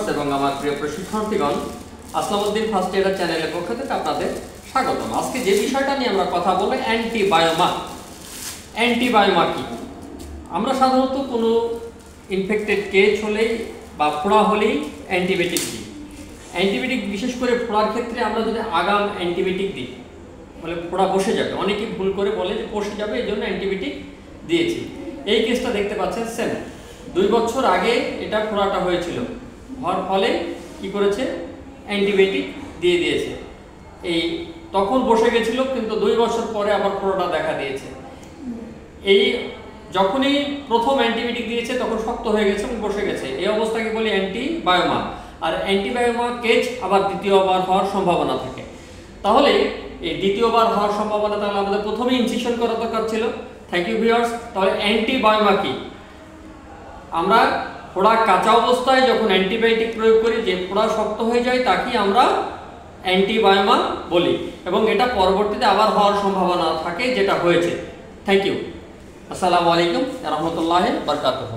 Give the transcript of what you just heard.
এবং আমার প্রিয় প্রশিক্ষণার্থীগণ, আসলামউদ্দিন ফার্স্ট ইয়ার চ্যানেলের পক্ষ থেকে আপনাদের স্বাগতম। আজকে যে বিষয়টা নিয়ে আমরা কথা বলবো, অ্যান্টিবায়োমা। অ্যান্টিবায়োমা কি? আমরা সাধারণত কোনো ইনফেক্টেড কেস হলেই বা ফোড়া হলেই অ্যান্টিবায়োটিক দিই। অ্যান্টিবায়োটিক বিশেষ করে ফোড়ার ক্ষেত্রে আমরা যদি আগাম অ্যান্টিবায়োটিক দিই তাহলে ফোড়া বসে যাবে। অনেকেই ভুল করে বলে যে বসে যাবে, এই জন্য অ্যান্টিবায়োটিক দিয়েছি। এই কেসটা দেখতে পাচ্ছেন সেম 2 বছর আগে এটা ফোড়াটা হয়েছিল, হওয়ার ফলে কি করেছে, অ্যান্টিবায়োটিক দিয়ে দিয়েছে। এই তখন বসে গেছিল, কিন্তু 2 বছর পরে আবার ফোড়াটা দেখা দিয়েছে। এই যখনই প্রথম অ্যান্টিবায়োটিক দিয়েছে তখন শক্ত হয়ে গেছে এবং বসে গেছে, এই অবস্থাকে বলি অ্যান্টিবায়োমা। আর অ্যান্টিবায়োমা কেস আবার দ্বিতীয়বার হওয়ার সম্ভাবনা থাকে। তাহলে এই দ্বিতীয়বার হওয়ার সম্ভাবনা তাহলে আমাদের প্রথমেই ইনসিশন করা দরকার ছিল। Thank you viewers. তাহলে অ্যান্টিবায়োমা কি? আমরা ফোড়া কাঁচা অবস্থায় যখন অ্যান্টিবায়োটিক প্রয়োগ করি, যে ফোড়া শক্ত হয়ে যায় তাকে আমরা অ্যান্টিবায়োমা বলি, এবং এটা পরবর্তীতে আবার হওয়ার সম্ভাবনা থাকে, যেটা হয়েছে। Thank you. আসসালামু আলাইকুম ওয়া রাহমাতুল্লাহি ওয়া বারাকাতুহু।